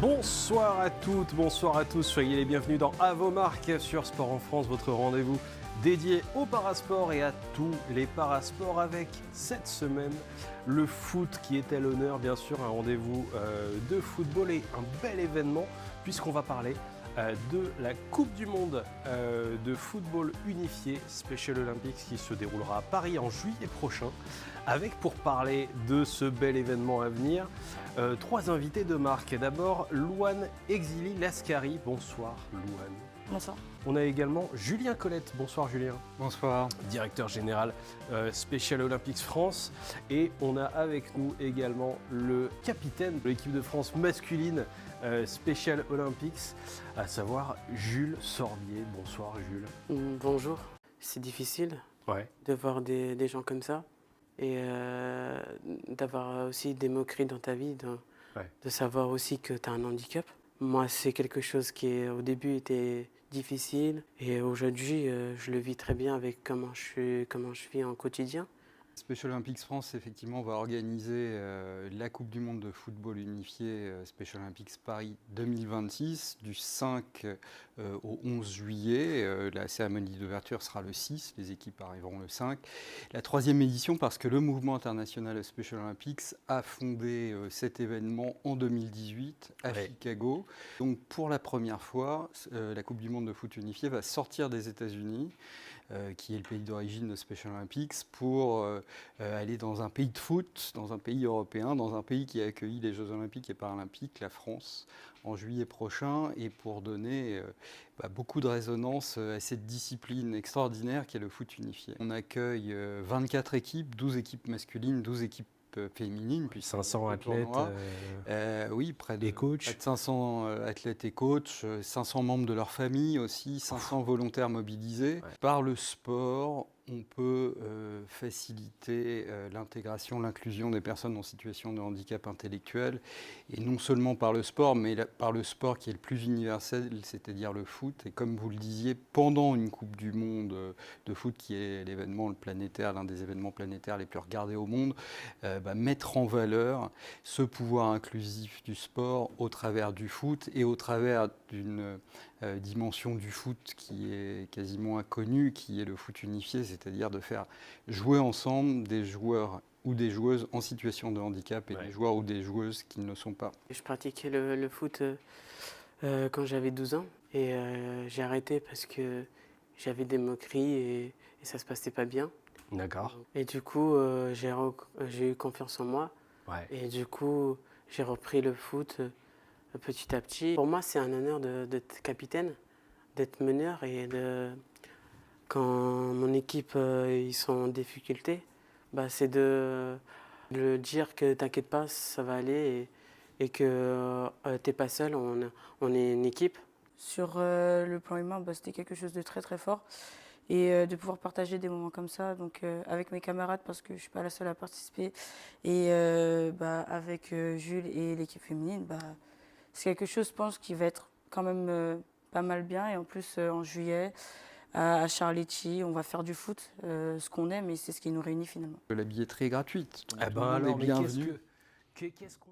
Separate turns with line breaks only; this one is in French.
Bonsoir à toutes, bonsoir à tous, soyez les bienvenus dans À vos marques sur Sport en France, votre rendez-vous dédié au parasport et à tous les parasports avec cette semaine le foot qui est à l'honneur, bien sûr un rendez-vous de football et un bel événement puisqu'on va parler de la Coupe du Monde de football unifié Special Olympics qui se déroulera à Paris en juillet prochain avec pour parler de ce bel événement à venir trois invités de marque. D'abord Louane Exili Lascari, bonsoir Louane.
Bonsoir.
On a également Julien Colette, bonsoir Julien.
Bonsoir.
Directeur général Special Olympics France. Et on a avec nous également le capitaine de l'équipe de France masculine Special Olympics, à savoir Jules Sorbier. Bonsoir Jules.
Bonjour. C'est difficile de voir des gens comme ça et d'avoir aussi des moqueries dans ta vie, de savoir aussi que tu as un handicap. Moi, c'est quelque chose qui au début était difficile et aujourd'hui, je le vis très bien avec comment je vis en quotidien.
Special Olympics France, effectivement, va organiser la Coupe du Monde de football unifié Special Olympics Paris 2026 du 5 au 11 juillet. La cérémonie d'ouverture sera le 6, les équipes arriveront le 5. La troisième édition parce que le mouvement international Special Olympics a fondé cet événement en 2018 à Chicago. Donc pour la première fois, la Coupe du Monde de foot unifié va sortir des États-Unis, qui est le pays d'origine de Special Olympics, pour aller dans un pays de foot, dans un pays européen, dans un pays qui a accueilli les Jeux Olympiques et Paralympiques, la France, en juillet prochain, et pour donner beaucoup de résonance à cette discipline extraordinaire qui est le foot unifié. On accueille 24 équipes, 12 équipes masculines, 12 équipes féminines, puis
500 athlètes,
oui, près de 500 athlètes et coachs, 500 membres de leur famille aussi, 500 volontaires mobilisés. Par le sport, on peut faciliter l'intégration, l'inclusion des personnes en situation de handicap intellectuel, et non seulement par le sport, mais par le sport qui est le plus universel, c'est-à-dire le foot. Et comme vous le disiez, pendant une Coupe du Monde de foot, qui est l'événement planétaire, l'un des événements planétaires les plus regardés au monde, mettre en valeur ce pouvoir inclusif du sport au travers du foot et au travers d'une dimension du foot qui est quasiment inconnue, qui est le foot unifié, c'est-à-dire de faire jouer ensemble des joueurs ou des joueuses en situation de handicap et des joueurs ou des joueuses qui ne le sont pas.
Je pratiquais le foot quand j'avais 12 ans et j'ai arrêté parce que j'avais des moqueries et ça se passait pas bien.
D'accord.
Et du coup, j'ai eu confiance en moi. Et du coup, j'ai repris le foot petit à petit. Pour moi, c'est un honneur d'être capitaine, d'être meneur et quand mon équipe ils sont en difficulté, c'est de dire que t'inquiète pas, ça va aller et que t'es pas seul, on est une équipe.
Sur le plan humain, c'était quelque chose de très très fort. Et de pouvoir partager des moments comme ça, donc avec mes camarades, parce que je ne suis pas la seule à participer, et avec Jules et l'équipe féminine, c'est quelque chose, je pense, qui va être quand même pas mal bien. Et en plus, en juillet, à Charletti, on va faire du foot, ce qu'on aime, et c'est ce qui nous réunit finalement.
La billetterie est gratuite.
Alors, mais qu'est-ce qu'on...